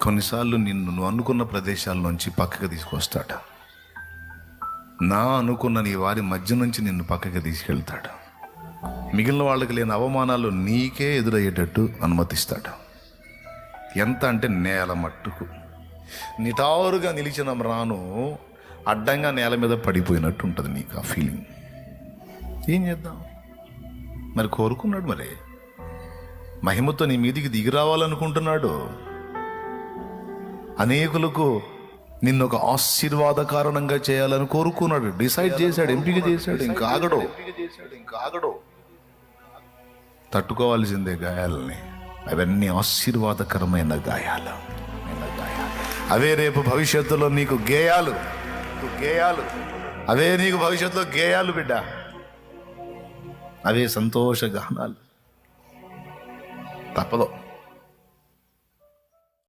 కొన్నిసార్లు నువ్వు అనుకున్న ప్రదేశాల నుంచి పక్కకి తీసుకొస్తాడు. నా అనుకున్న నీ వారి మధ్య నుంచి నిన్ను పక్కకి తీసుకెళ్తాడు. మిగిలిన వాళ్ళకి లేని అవమానాలు నీకే ఎదురయ్యేటట్టు అనుమతిస్తాడు. ఎంత అంటే నేల మట్టుకు నిటారుగా నిలిచిన రాను అడ్డంగా నేల మీద పడిపోయినట్టు ఉంటుంది నీకు ఆ ఫీలింగ్. ఏం చేద్దాం మరి? కోరుకున్నాడు, మరి మహిమతో నీ మీదికి దిగి రావాలనుకుంటున్నాడు. అనేకులకు నిన్ను ఒక ఆశీర్వాద కారణంగా చేయాలని కోరుకున్నాడు. డిసైడ్ చేశాడు, ఎంపిక చేశాడు. ఇంకా ఆగడు. తట్టుకోవాల్సిందే గాయాలని. అవన్నీ ఆశీర్వాదకరమైన గాయాలు. అవే రేపు భవిష్యత్తులో నీకు గేయాలు. అవే నీకు భవిష్యత్తులో గేయాలు బిడ్డ. అవే సంతోష గానాలు. తప్పదు.